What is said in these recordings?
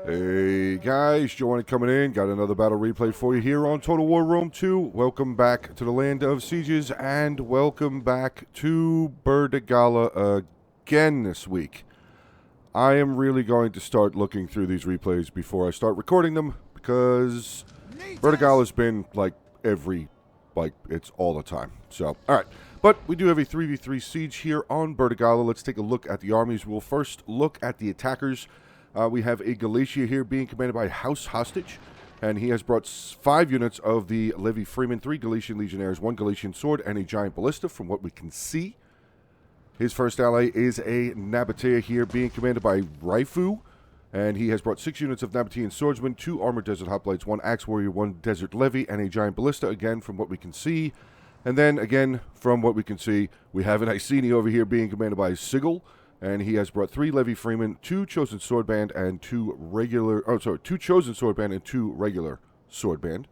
Hey guys, JoeOnit coming in. Got another battle replay for you here on Total War Rome 2. Welcome back to the land of sieges and welcome back to Berdigala again this week. I am really going to start looking through these replays before I start recording them because Berdigala's been like it's all the time. So, alright. But we do have a 3v3 siege here on Berdigala. Let's take a look at the armies. We'll first look at the attackers. We have a Galatia here being commanded by House Hostage, and he has brought 5 units of the Levy Freeman, 3 Galatian Legionnaires, 1 Galatian Sword, and a Giant Ballista from what we can see. His first ally is a Nabatea here being commanded by Raifu, and he has brought 6 units of Nabatean Swordsmen, 2 Armored Desert Hoplites, 1 Axe Warrior, 1 Desert Levy, and a Giant Ballista, again from what we can see. And then, again, from what we can see, we have an Iceni over here being commanded by Sigil, and he has brought 3 Levy Freemen, 2 Chosen Swordband, and 2 Chosen Swordband and 2 regular Swordband.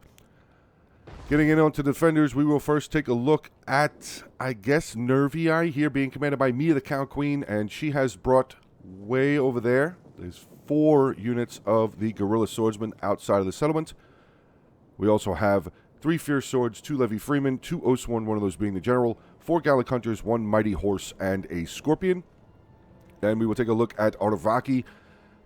Getting in onto defenders, we will first take a look at, I guess, Nervii here being commanded by Mia the Cow Queen, and she has brought way over there. There's 4 units of the Guerrilla Swordsmen outside of the settlement. We also have 3 Fierce Swords, 2 Levy Freemen, 2 Oathsworn, one of those being the General, 4 Gallic Hunters, 1 Mighty Horse, and a Scorpion. Then we will take a look at Arvaki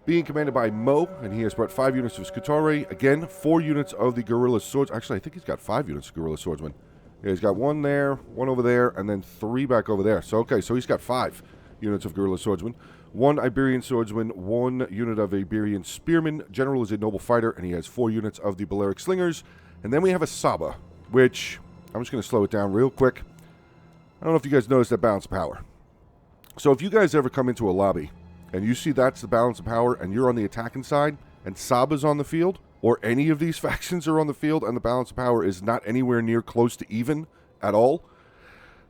being commanded by Mo, and he has brought 5 units of Scutari. Again, 4 units of the Guerrilla Swords. Actually, I think he's got 5 units of Guerrilla Swordsmen. Yeah, he's got 1 there, 1 over there, and then 3 back over there. So, okay, so he's got 5 units of Guerrilla Swordsmen. 1 Iberian Swordsman, 1 unit of Iberian Spearmen. General is a Noble Fighter, and he has 4 units of the Balearic Slingers. And then we have a Saba, which, I'm just going to slow it down real quick. I don't know if you guys noticed that balance of power. So if you guys ever come into a lobby and you see that's the balance of power and you're on the attacking side and Saba's on the field, or any of these factions are on the field and the balance of power is not anywhere near close to even at all,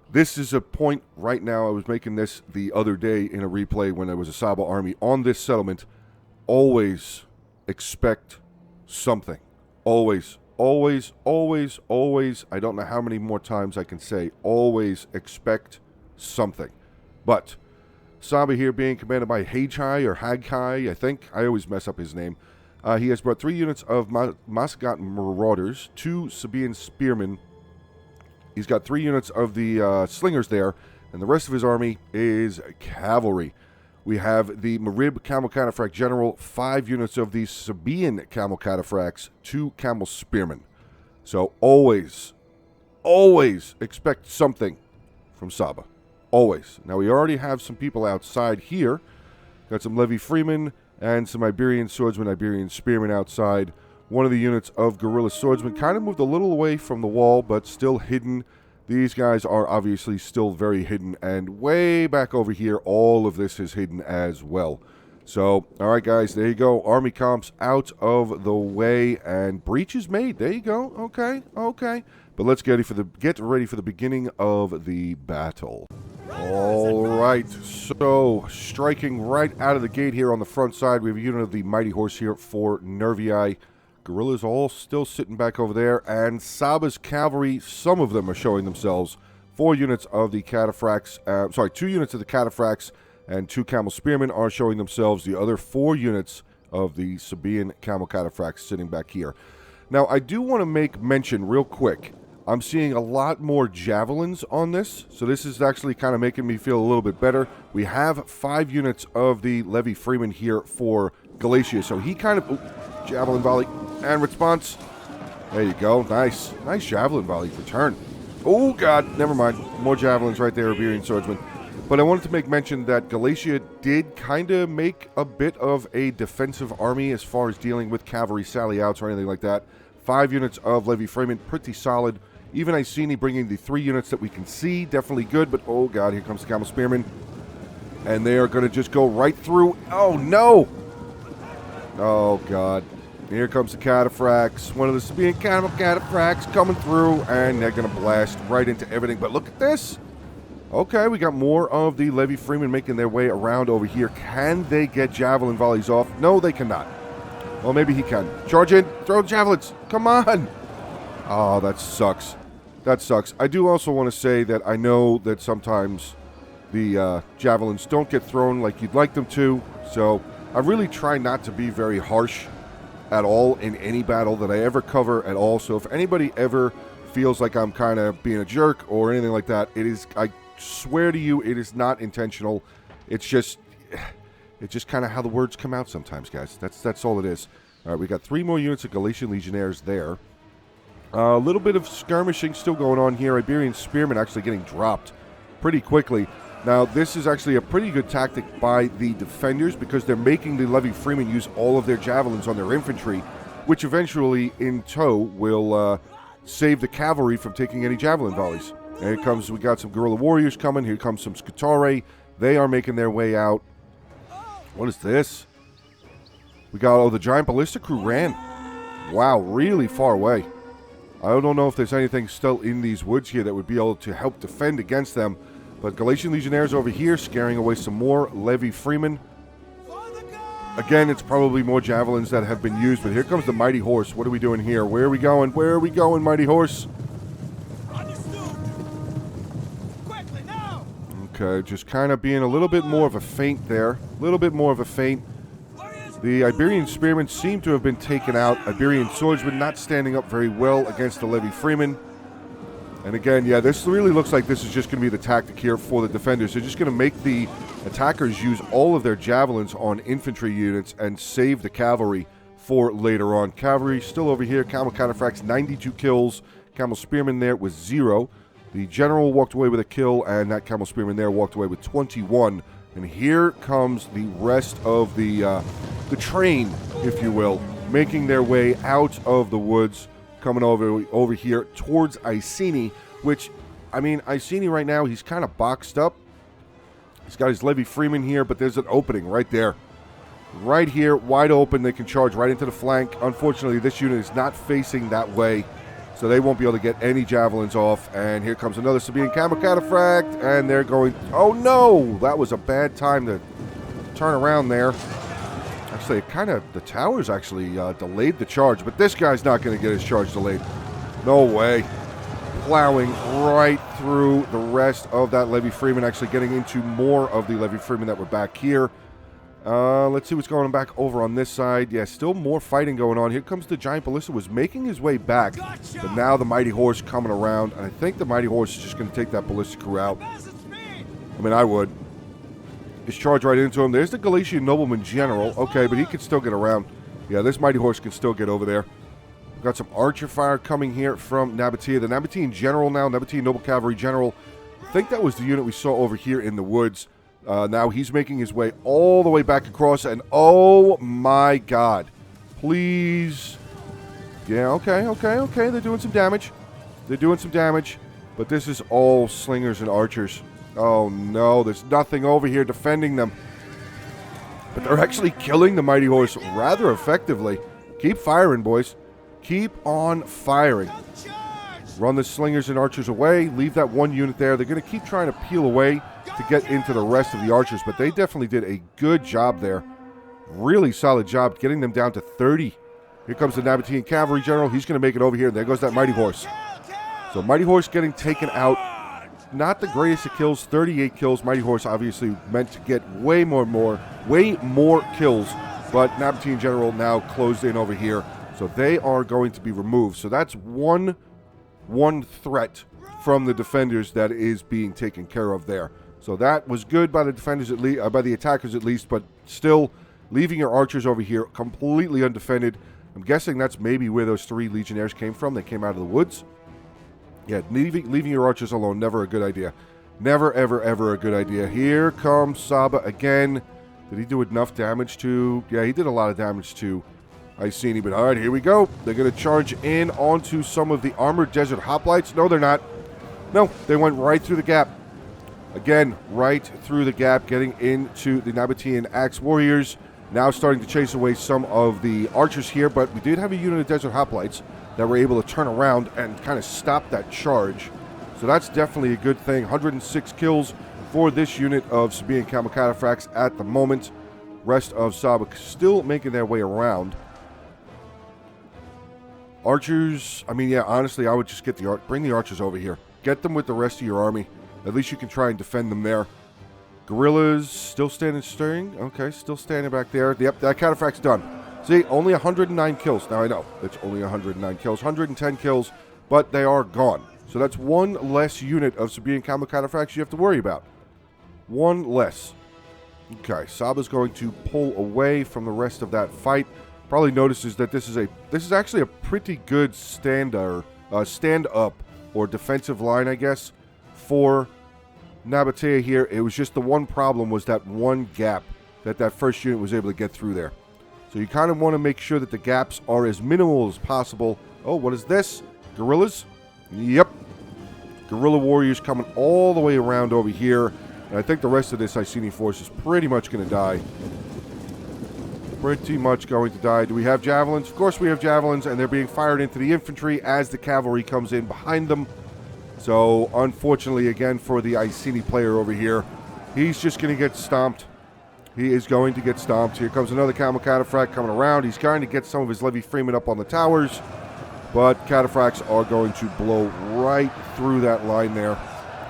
this is a point right now. I was making this the other day in a replay when there was a Saba army on this settlement. Always expect something. Always, always, always, always. I don't know how many more times I can say always expect something. But Saba here being commanded by Hagkai or Hagkai, I think. I always mess up his name. He has brought 3 units of Masgat Marauders, 2 Sabaean Spearmen. He's got 3 units of the Slingers there, and the rest of his army is Cavalry. We have the Marib Camel Cataphract General, 5 units of the Sabaean Camel Cataphracts, 2 Camel Spearmen. So always, always expect something from Saba. Always. Now, we already have some people outside here. Got some Levy Freemen and some Iberian Swordsmen, Iberian Spearmen outside. One of the units of Guerrilla Swordsmen kind of moved a little away from the wall, but still hidden. These guys are obviously still very hidden. And way back over here, all of this is hidden as well. So, all right, guys, there you go. Army comps out of the way, and breach is made. There you go. Okay, okay. But let's get ready for the beginning of the battle. All right, so striking right out of the gate here on the front side, we have a unit of the Mighty Horse here for Nervii. Guerrillas all still sitting back over there, and Saba's cavalry, some of them are showing themselves. 4 units of the Cataphracts, 2 units of the Cataphracts and 2 Camel Spearmen are showing themselves. The other 4 units of the Sabaean Camel Cataphracts sitting back here. Now, I do want to make mention real quick. I'm seeing a lot more javelins on this, so this is actually kind of making me feel a little bit better. We have 5 units of the Levy Freeman here for Galatia, so he kind of... javelin volley and response. There you go. Nice. Nice javelin volley return. Oh, God. Never mind. More javelins right there, Iberian Swordsman. But I wanted to make mention that Galatia did kind of make a bit of a defensive army as far as dealing with cavalry sally outs or anything like that. 5 units of Levy Freeman, pretty solid. Even Iceni bringing the 3 units that we can see, definitely good. But, oh, God, here comes the Camel Spearmen. And they are going to just go right through. Oh, no. Oh, God. Here comes the Cataphracts. One of the Sabaean Camel Cataphracts coming through. And they're going to blast right into everything. But look at this. Okay, we got more of the Levy Freemen making their way around over here. Can they get javelin volleys off? No, they cannot. Well, maybe he can. Charge in. Throw javelins. Come on. Oh, that sucks. That sucks. I do also want to say that I know that sometimes the javelins don't get thrown like you'd like them to. So I really try not to be very harsh at all in any battle that I ever cover at all. So if anybody ever feels like I'm kind of being a jerk or anything like that, I swear to you, it is not intentional. It's just kind of how the words come out sometimes, guys. That's all it is. All right, we got 3 more units of Galatian Legionnaires there. A little bit of skirmishing still going on here. Iberian Spearmen actually getting dropped pretty quickly. Now, this is actually a pretty good tactic by the defenders because they're making the Levy Freemen use all of their javelins on their infantry, which eventually, in tow, will save the cavalry from taking any javelin volleys. And here comes, we got some guerrilla warriors coming. Here comes some Scutari. They are making their way out. What is this? We got, the giant ballista crew ran. Wow, really far away. I don't know if there's anything still in these woods here that would be able to help defend against them. But Galatian Legionnaires over here scaring away some more Levy Freemen. Again, it's probably more javelins that have been used. But here comes the Mighty Horse. What are we doing here? Where are we going? Where are we going, Mighty Horse? Okay, just kind of being a little bit more of a feint there. A little bit more of a feint. The Iberian Spearmen seem to have been taken out. Iberian Swordsmen not standing up very well against the Levy Freemen. And again, yeah, this really looks like this is just going to be the tactic here for the defenders. They're just going to make the attackers use all of their javelins on infantry units and save the cavalry for later on. Cavalry still over here. Camel Cataphracts, 92 kills. Camel Spearman there with 0. The General walked away with a kill, and that Camel Spearman there walked away with 21. And here comes the rest of the train, if you will, making their way out of the woods, coming over here towards Iceni, which, I mean, Iceni right now, he's kind of boxed up. He's got his Levy Freeman here, but there's an opening right there. Right here, wide open. They can charge right into the flank. Unfortunately, this unit is not facing that way, so they won't be able to get any javelins off. And here comes another Sabaean Camel Cataphract, and they're going... Oh, no! That was a bad time to turn around there. Actually, the towers actually delayed the charge, but this guy's not going to get his charge delayed. No way. Plowing right through the rest of that Levy Freeman, actually getting into more of the Levy Freeman that were back here. Let's see what's going on back over on this side. Yeah, still more fighting going on. Here comes the Giant Ballista, was making his way back, but now the Mighty Horse coming around, and I think the Mighty Horse is just going to take that Ballista crew out. I mean, I would. Just charge right into him. There's the Galatian Nobleman General. Okay, but he can still get around. Yeah, this Mighty Horse can still get over there. We've got some archer fire coming here from Nabatea. The Nabatean General now, Nabatean Noble Cavalry General. I think that was the unit we saw over here in the woods. Now he's making his way all the way back across, and oh my god. Please. Yeah, okay. They're doing some damage. But this is all slingers and archers. Oh no, there's nothing over here defending them. But they're actually killing the Mighty Horse rather effectively. Keep firing, boys. Keep on firing. Run the slingers and archers away. Leave that one unit there. They're going to keep trying to peel away to get into the rest of the archers, but they definitely did a good job there. Really solid job getting them down to 30. Here comes the Nabatean Cavalry General. He's going to make it over here, and there goes that Mighty Horse. So Mighty Horse getting taken out. Not the greatest of kills, 38 kills. Mighty Horse obviously meant to get way more kills, but Nabatean General now closed in over here. So they are going to be removed. So that's one threat from the defenders that is being taken care of there. So that was good by the defenders, at least, by the attackers at least, but still leaving your archers over here completely undefended. I'm guessing that's maybe where those 3 Legionnaires came from. They came out of the woods. Yeah, leaving your archers alone, never a good idea. Never, ever, ever a good idea. Here comes Saba again. Did he do enough damage to... Yeah, he did a lot of damage to Iceni, but all right, here we go. They're going to charge in onto some of the armored desert hoplites. No, they're not. No, they went right through the gap. Again, right through the gap, getting into the Nabatean Axe Warriors. Now starting to chase away some of the archers here, but we did have a unit of desert hoplites that were able to turn around and kind of stop that charge. So that's definitely a good thing. 106 kills for this unit of Sabaean Camel Cataphracts at the moment. Rest of Saba still making their way around. Archers, I mean, yeah, honestly, I would just bring the archers over here. Get them with the rest of your army. At least you can try and defend them there. Guerrillas still standing stirring. Okay, still standing back there. Yep, that cataphract's done. See, only 109 kills. Now, I know it's only 109 kills, 110 kills, but they are gone. So that's one less unit of Sabian Camo cataphracts you have to worry about. One less. Okay, Saba's going to pull away from the rest of that fight. Probably notices that this is actually a pretty good stand up or defensive line, I guess, for Nabatea here. It was just the one problem was that one gap that first unit was able to get through there. So you kind of want to make sure that the gaps are as minimal as possible. Oh, what is this? Guerrillas? Yep. Guerrilla warriors coming all the way around over here. And I think the rest of this Iceni force is pretty much going to die. Pretty much going to die. Do we have javelins? Of course we have javelins, and they're being fired into the infantry as the cavalry comes in behind them. So, unfortunately, again, for the Iceni player over here, he's just going to get stomped. He is going to get stomped. Here comes another Camo Cataphract coming around. He's trying to get some of his Levy Freeman up on the towers, but Cataphracts are going to blow right through that line there.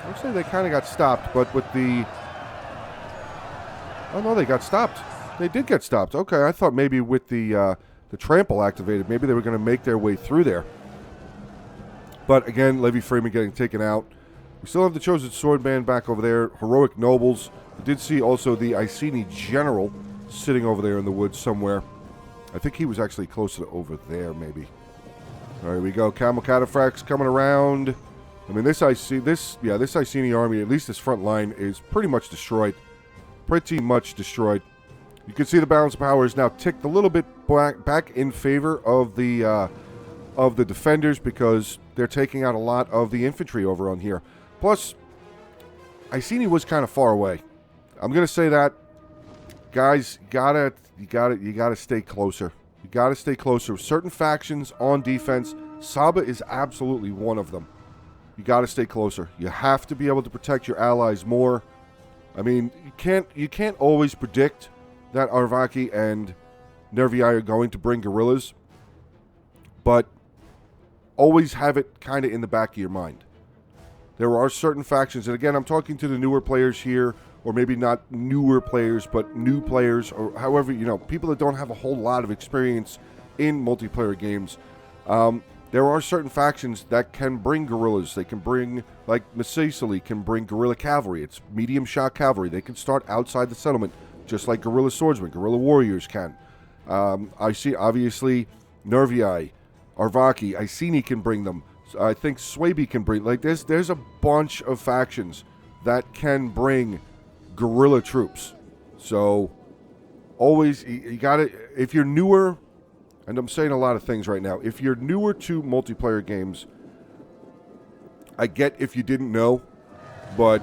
Actually, they kind of got stopped, but with the... Oh, no, they got stopped. They did get stopped. Okay, I thought maybe with the trample activated, maybe they were going to make their way through there. But, again, Levy Freeman getting taken out. We still have the Chosen Swordman back over there. Heroic Nobles. We did see also the Iceni General sitting over there in the woods somewhere. I think he was actually closer to over there, maybe. All right, here we go. Camo Cataphracts coming around. I mean, this Iceni army, at least this front line, is pretty much destroyed. Pretty much destroyed. You can see the balance of power is now ticked a little bit back in favor of the defenders because they're taking out a lot of the infantry over on here. Plus, Iceni was kind of far away. I'm gonna say that, guys. You gotta stay closer. You gotta stay closer. Certain factions on defense, Saba is absolutely one of them. You gotta stay closer. You have to be able to protect your allies more. I mean, you can't always predict that Arvaki and Nervii are going to bring guerrillas, but always have it kind of in the back of your mind. There are certain factions, and again, I'm talking to the newer players here, or maybe not newer players, but new players, or however, people that don't have a whole lot of experience in multiplayer games. There are certain factions that can bring guerrillas. They can bring, like Masisali can bring guerrilla cavalry. It's medium shot cavalry. They can start outside the settlement, just like guerrilla swordsmen, guerrilla warriors can. I see, obviously, Nervii, Arvaki, Iceni can bring them. I think Swaby can bring, like, there's a bunch of factions that can bring guerrilla troops. So, always, you gotta, if you're newer, and I'm saying a lot of things right now, if you're newer to multiplayer games, I get if you didn't know, but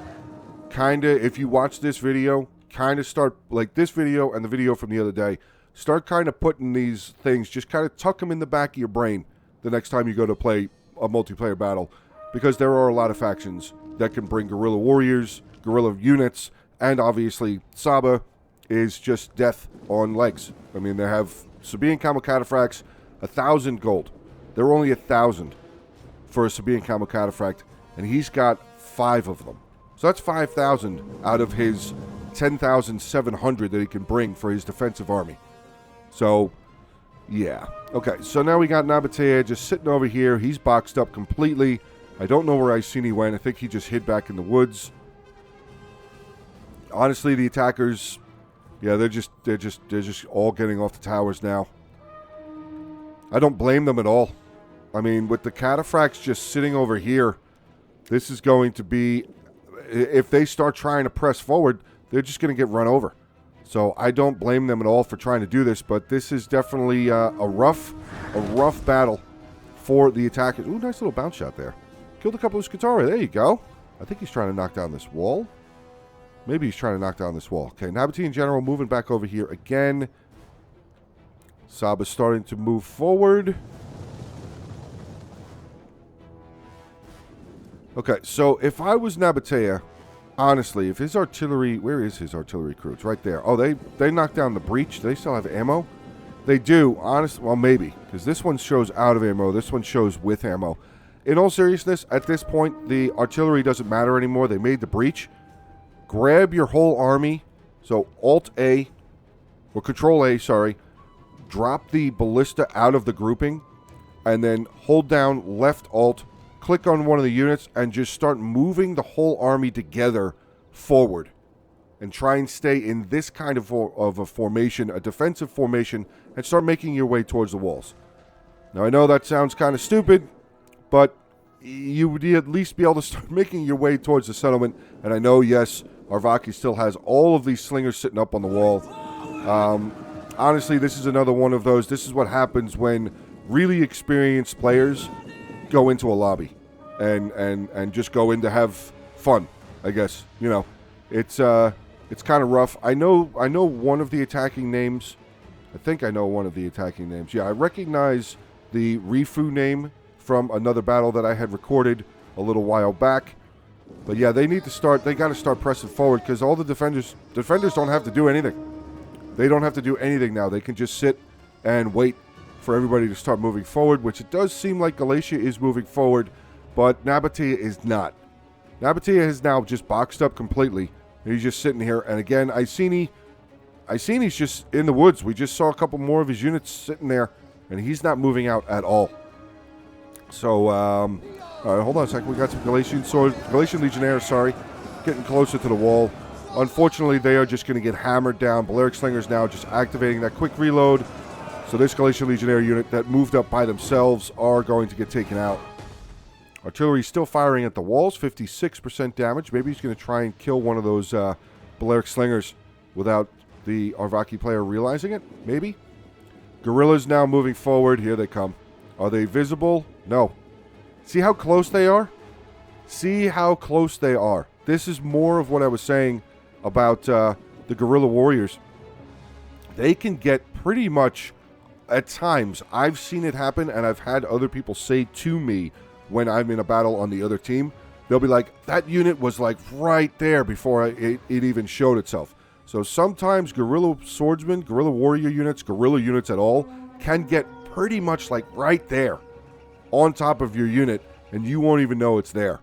kind of, if you watch this video, kind of start, like this video and the video from the other day, start kind of putting these things, just kind of tuck them in the back of your brain the next time you go to play a multiplayer battle, because there are a lot of factions that can bring guerrilla warriors, guerrilla units, and obviously Saba is just death on legs. I mean, they have Sabian Camo Cataphracts, 1,000 gold. They're only 1,000 for a Sabian Camo Cataphract, and he's got 5 of them. So that's 5,000 out of his 10,700 that he can bring for his defensive army. So, yeah. Okay, so now we got Nabatea just sitting over here. He's boxed up completely. I don't know where Iceni went. I think he just hid back in the woods. Honestly, the attackers, yeah, they're just all getting off the towers now. I don't blame them at all. I mean, with the Cataphracts just sitting over here, this is going to be, if they start trying to press forward, they're just going to get run over. So I don't blame them at all for trying to do this, but this is definitely a rough battle for the attackers. Ooh, nice little bounce shot there. Killed a couple of Skatari. There you go. I think he's trying to knock down this wall. Maybe he's trying to knock down this wall. Okay, Nabatean General moving back over here again. Saba's starting to move forward. Okay, so if I was Nabatea, honestly, if his artillery... Where is his artillery crew? It's right there. Oh, they knocked down the breach. Do they still have ammo? They do. Honestly, well, maybe. Because this one shows out of ammo. This one shows with ammo. In all seriousness, at this point, the artillery doesn't matter anymore. They made the breach. grab your whole army. So Alt-A, or Control-A, sorry. Drop the ballista out of the grouping. And then hold down left-Alt, click on one of the units, and just start moving the whole army together forward. And try and stay in this kind of a formation, a defensive formation, and start making your way towards the walls. Now, I know that sounds kind of stupid, but you would at least be able to start making your way towards the settlement. And I know, yes, Arvaki still has all of these slingers sitting up on the wall. Honestly, this is another one of those. This is what happens when really experienced players go into a lobby and just go in to have fun, I guess. You know, it's kind of rough. I know one of the attacking names. I think I know one of the attacking names. Yeah, I recognize the Rifu name from another battle that I had recorded a little while back. But yeah, they got to start pressing forward because all the defenders don't have to do anything. They don't have to do anything now. They can just sit and wait for everybody to start moving forward, which it does seem like Galatia is moving forward, but Nabatea is not. Nabatea has now just boxed up completely. He's just sitting here, and again, Icini's just in the woods. We just saw a couple more of his units sitting there, and he's not moving out at all. So, all right, hold on a second. We got some Galatian Legionnaires, getting closer to the wall. Unfortunately, they are just going to get hammered down. Balearic Slingers now just activating that quick reload. So this Galatian Legionnaire unit that moved up by themselves are going to get taken out. Artillery still firing at the walls, 56% damage. Maybe he's going to try and kill one of those Balearic Slingers without the Arvaki player realizing it. Maybe. Guerrillas now moving forward. Here they come. Are they visible? No. See how close they are? See how close they are. This is more of what I was saying about the guerrilla warriors. They can get pretty much, at times, I've seen it happen, and I've had other people say to me when I'm in a battle on the other team, they'll be like, that unit was like right there before it even showed itself. So sometimes guerrilla swordsmen, guerrilla warrior units, guerrilla units at all, can get pretty much like right there on top of your unit, and you won't even know it's there.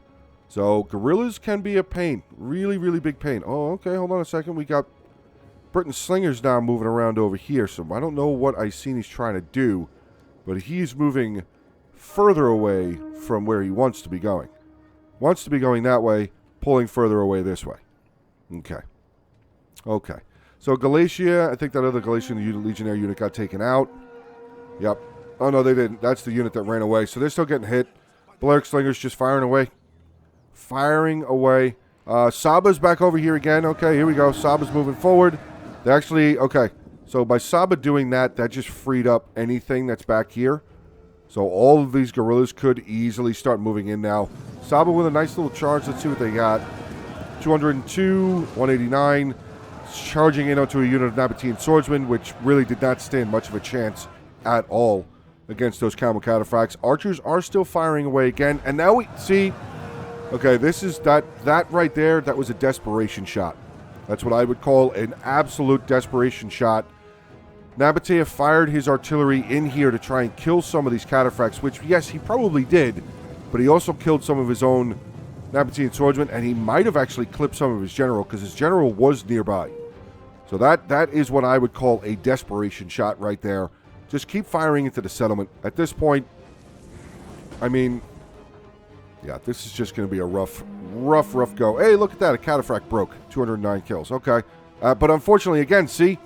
So guerrillas can be a pain. Really, really big pain. Oh, okay, hold on a second. We got Britain Slingers now moving around over here. So I don't know what Icini's trying to do, but he's moving further away from where he wants to be going. Wants to be going that way, pulling further away this way. Okay. Okay. So Galatia, I think that other Galatian Legionnaire unit got taken out. Yep. Oh, no, they didn't. That's the unit that ran away. So they're still getting hit. Balearic Slingers just firing away. Firing away. Saba's back over here again. Okay, here we go. Saba's moving forward. They actually, okay. So by Saba doing that, that just freed up anything that's back here. So all of these guerrillas could easily start moving in now. Saba with a nice little charge. Let's see what they got. 202, 189. Charging in onto a unit of Nabatean swordsmen, which really did not stand much of a chance at all against those camel cataphracts. Archers are still firing away again. And now we see... Okay, this is that right there. That was a desperation shot. That's what I would call an absolute desperation shot. Nabatea fired his artillery in here to try and kill some of these cataphracts, which, yes, he probably did, but he also killed some of his own Nabatean swordsmen, and he might have actually clipped some of his general, because his general was nearby. So that is what I would call a desperation shot right there. Just keep firing into the settlement. At this point, I mean... yeah, this is just going to be a rough go. Hey, look at that. A cataphract broke. 209 kills. Okay. But unfortunately, again, see?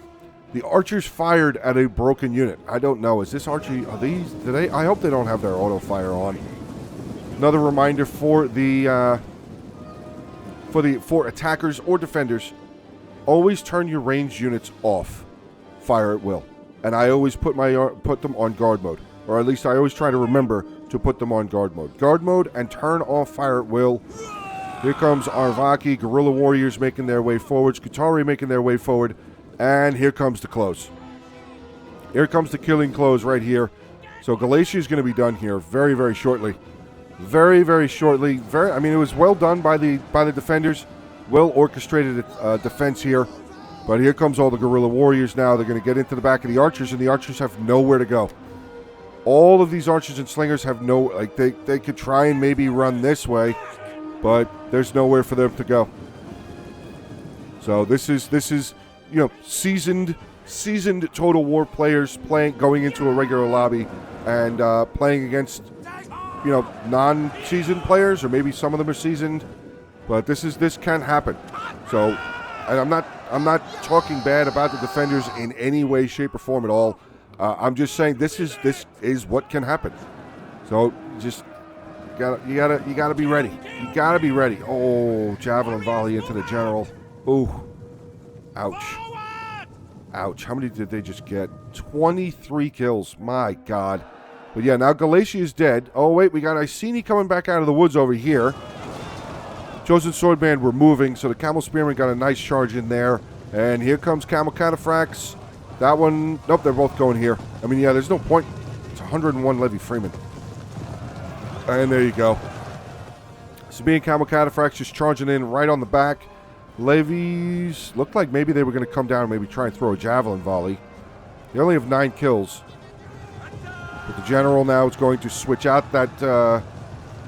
The archers fired at a broken unit. I don't know. Is this archery... are these... do they... I hope they don't have their auto fire on. Another reminder for the... for attackers or defenders, always turn your ranged units off. Fire at will. And I always put them on guard mode. Or at least I always try to remember to put them on guard mode. Guard mode and turn off fire at will. Here comes Arvaki, guerrilla warriors making their way forward, Skutari making their way forward, and here comes the close. Here comes the killing close right here. So Galatia is going to be done here very, very shortly. Very, very shortly. I mean, it was well done by the defenders. Well orchestrated defense here. But here comes all the guerrilla warriors now. They're going to get into the back of the archers, and the archers have nowhere to go. All of these archers and slingers have no... like, they could try and maybe run this way, but there's nowhere for them to go. So this is you know, seasoned Total War players going into a regular lobby and playing against, you know, non-seasoned players, or maybe some of them are seasoned, but this can happen. So, and I'm not talking bad about the defenders in any way, shape, or form at all. I'm just saying this is what can happen. So just you gotta be ready. You gotta be ready. Oh, javelin volley into the general. Ooh, ouch. Ouch. How many did they just get? 23 kills. My God. But yeah, now Galatia is dead. Oh, wait, we got Iceni coming back out of the woods over here. Chosen Swordband were moving, so the Camel Spearman got a nice charge in there. And here comes Camel Cataphracts. That one, nope, they're both going here. I mean, yeah, there's no point. It's 101 Levy Freeman. And there you go. So being Camel Cataphracts just charging in right on the back. Levies looked like maybe they were going to come down and maybe try and throw a javelin volley. They only have 9 kills. But the general now is going to switch out. That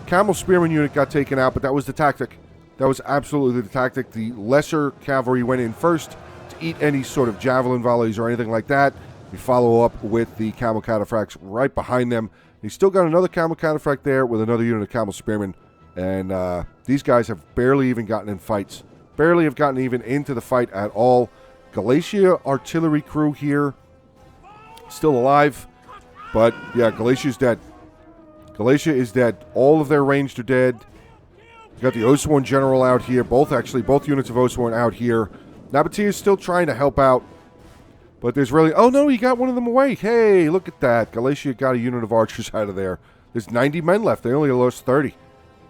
Camel Spearman unit got taken out, but that was the tactic. That was absolutely the tactic. The lesser cavalry went in first to eat any sort of javelin volleys or anything like that. We follow up with the Camel Cataphracts right behind them. He's still got another Camel Cataphract there with another unit of Camel Spearmen. And these guys have barely even gotten in fights. Barely have gotten even into the fight at all. Galatia artillery crew here, still alive. But, yeah, Galatia's dead. Galatia is dead. All of their ranged are dead. You got the Oathsworn General out here. Both units of Oathsworn out here. Nabatea is still trying to help out. But there's really... Oh, no, he got one of them away. Hey, look at that. Galatia got a unit of archers out of there. There's 90 men left. They only lost 30.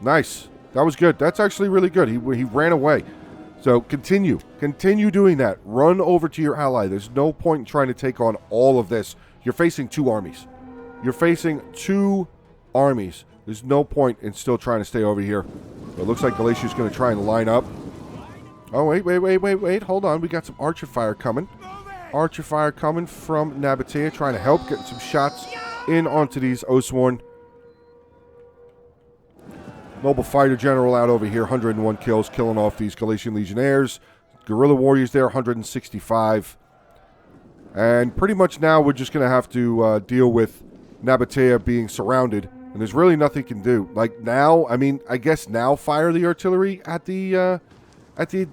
Nice. That was good. That's actually really good. He ran away. So continue doing that. Run over to your ally. There's no point in trying to take on all of this. You're facing 2 armies. You're facing 2 armies. There's no point in still trying to stay over here. It looks like Galatia's going to try and line up. Oh, wait. Hold on. We got some archer fire coming. Archer fire coming from Nabatea, trying to help, getting some shots in onto these Oathsworn. Noble Fighter General out over here, 101 kills, killing off these Galatian Legionnaires. Guerrilla Warriors there, 165. And pretty much now we're just going to have to deal with Nabatea being surrounded. And there's really nothing you can do. Like now, I mean, I guess now fire the artillery at the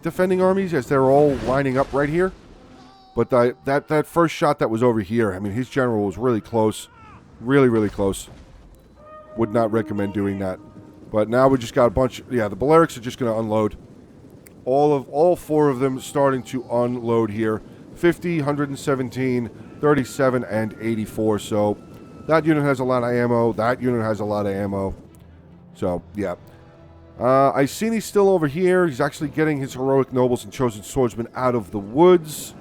defending armies as they're all lining up right here. But that first shot that was over here, I mean, his general was really close. Really, really close. Would not recommend doing that. But now we just got a bunch. Yeah, the Balearics are just going to unload. All 4 of them starting to unload here. 50, 117, 37, and 84. So that unit has a lot of ammo. That unit has a lot of ammo. So, yeah. Iceni's still over here. He's actually getting his heroic nobles and chosen swordsmen out of the woods.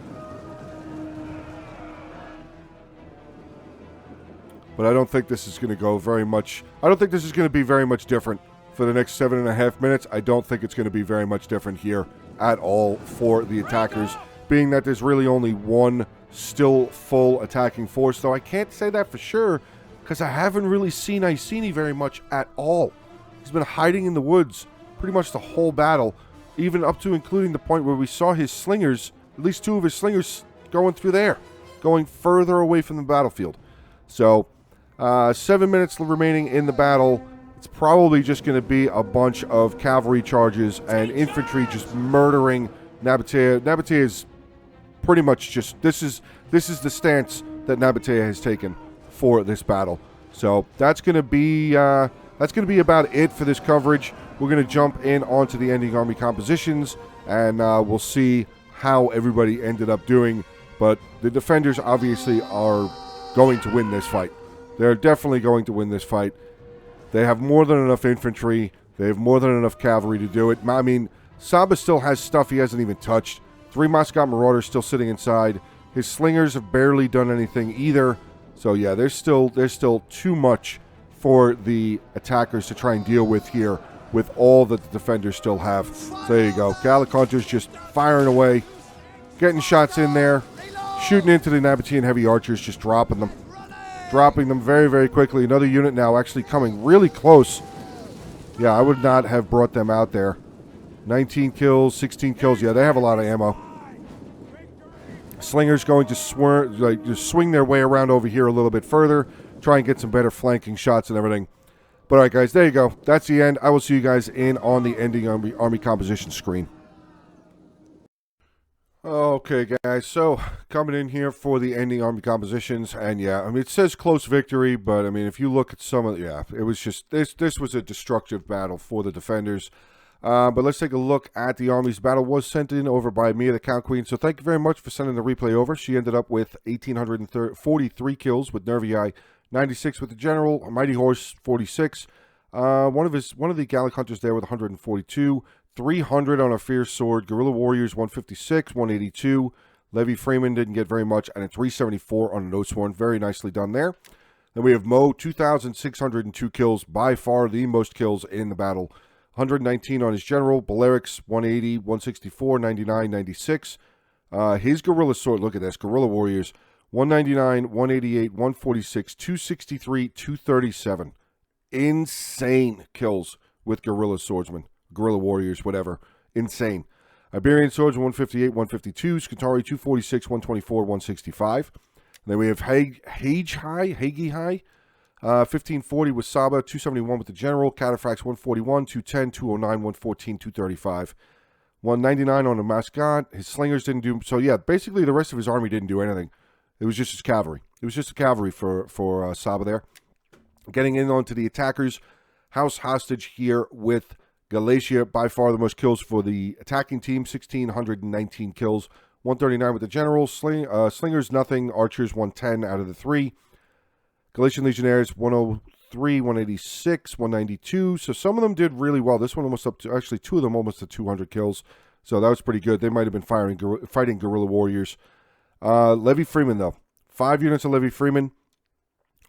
But I don't think this is going to go very much... I don't think this is going to be very much different for the next 7.5 minutes. I don't think it's going to be very much different here at all for the attackers, being that there's really only 1 still full attacking force. Though I can't say that for sure, because I haven't really seen Iceni very much at all. He's been hiding in the woods pretty much the whole battle, even up to including the point where we saw his slingers, at least 2 of his slingers, going through there, going further away from the battlefield. So... 7 minutes remaining in the battle. It's probably just going to be a bunch of cavalry charges and infantry just murdering Nabatea. Nabatea is pretty much just... This is the stance that Nabatea has taken for this battle. So that's going to be about it for this coverage. We're going to jump in onto the ending army compositions, and we'll see how everybody ended up doing. But the defenders obviously are going to win this fight. They're definitely going to win this fight. They have more than enough infantry. They have more than enough cavalry to do it. I mean, Saba still has stuff he hasn't even touched. 3 Moscow Marauders still sitting inside. His slingers have barely done anything either. So yeah, there's still too much for the attackers to try and deal with here with all that the defenders still have. So there you go. Gallic Hunters just firing away, getting shots in there, shooting into the Nabatean heavy archers, just dropping them. Dropping them very, very quickly. Another unit now actually coming really close. Yeah, I would not have brought them out there. 19 kills, 16 kills. Yeah, they have a lot of ammo. Slingers going to just swing their way around over here a little bit further, try and get some better flanking shots and everything. But all right, guys, there you go. That's the end. I will see you guys in on the ending army composition screen. Okay, guys, so coming in here for the ending army compositions, and yeah, I mean, it says close victory, but I mean, if you look at some of, yeah, it was just, this was a destructive battle for the defenders. But let's take a look at the army's battle. Was sent in over by Mia, the Count Queen, so thank you very much for sending the replay over. She ended up with 1,843 kills with Nervy Eye, 96 with the General, Mighty Horse, 46. One of the Gallic Hunters there with 142. 300 on a Fierce Sword. Guerrilla Warriors, 156, 182. Levy Freeman didn't get very much, and a 374 on an Oathsworn. Very nicely done there. Then we have Mo, 2,602 kills, by far the most kills in the battle. 119 on his General. Balerix, 180, 164, 99, 96. His Guerrilla Sword, look at this. Guerrilla Warriors, 199, 188, 146, 263, 237. Insane kills with Guerrilla Swordsmen. Guerrilla Warriors, whatever. Insane. Iberian Swords, 158, 152. Skitarii, 246, 124, 165. And then we have Hagi High, 1540 with Saba, 271 with the General. Cataphracts, 141, 210, 209, 114, 235. 199 on the Mascot. His Slingers didn't do... So, yeah, basically the rest of his army didn't do anything. It was just his cavalry. It was just the cavalry for Saba there. Getting in onto the attackers. House Hostage here with Galatia, by far the most kills for the attacking team, 1,619 kills, 139 with the General. Slingers, nothing. Archers, 110 out of the 3. Galatian Legionnaires, 103, 186, 192. So some of them did really well. This one almost up to, actually 2 of them almost to 200 kills. So that was pretty good. They might have been fighting Guerrilla Warriors. Levy Freeman, though. 5 units of Levy Freeman.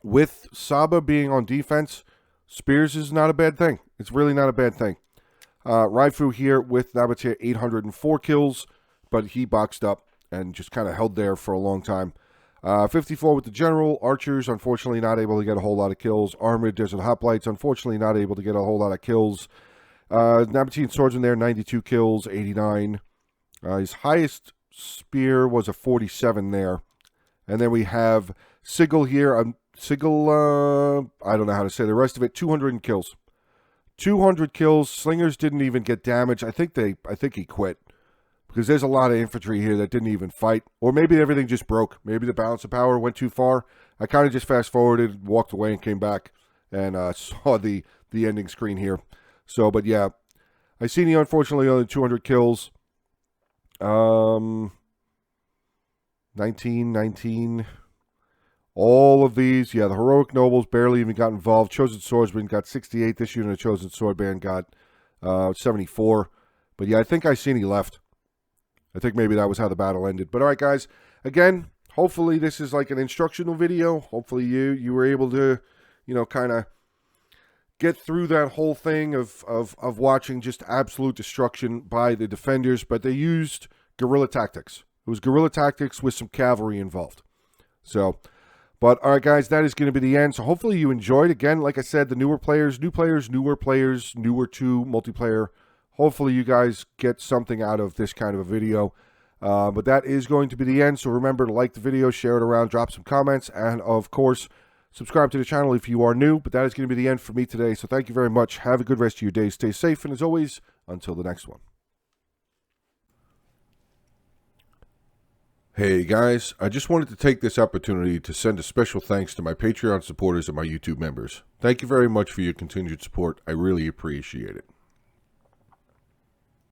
With Saba being on defense, Spears is not a bad thing. It's really not a bad thing. Raifu here with Nabatea, 804 kills, but he boxed up and just kind of held there for a long time. 54 with the General. Archers, unfortunately, not able to get a whole lot of kills. Armored Desert Hoplites, unfortunately, not able to get a whole lot of kills. Nabatean Swordsman there, 92 kills, 89. His highest spear was a 47 there. And then we have Sigil here. Sigil, I don't know how to say the rest of it. 200 kills. 200 kills. Slingers didn't even get damage. I think he quit. Because there's a lot of infantry here that didn't even fight. Or maybe everything just broke. Maybe the balance of power went too far. I kind of just fast-forwarded, walked away, and came back. And saw the ending screen here. So, but yeah. Iceni, unfortunately, only 200 kills. 19. All of these, yeah, the Heroic Nobles barely even got involved. Chosen Swordsman got 68. This unit of Chosen Swordband got 74. But yeah, I think Iceni left. I think maybe that was how the battle ended. But all right, guys, again, hopefully this is like an instructional video. Hopefully you were able to, kind of get through that whole thing of watching just absolute destruction by the defenders. But they used guerrilla tactics. It was guerrilla tactics with some cavalry involved. So... But, all right, guys, that is going to be the end. So, hopefully you enjoyed. Again, like I said, the newer players, newer to multiplayer. Hopefully you guys get something out of this kind of a video. But that is going to be the end. So, remember to like the video, share it around, drop some comments, and, of course, subscribe to the channel if you are new. But that is going to be the end for me today. So, thank you very much. Have a good rest of your day. Stay safe. And, as always, until the next one. Hey guys, I just wanted to take this opportunity to send a special thanks to my Patreon supporters and my YouTube members. Thank you very much for your continued support. I really appreciate it.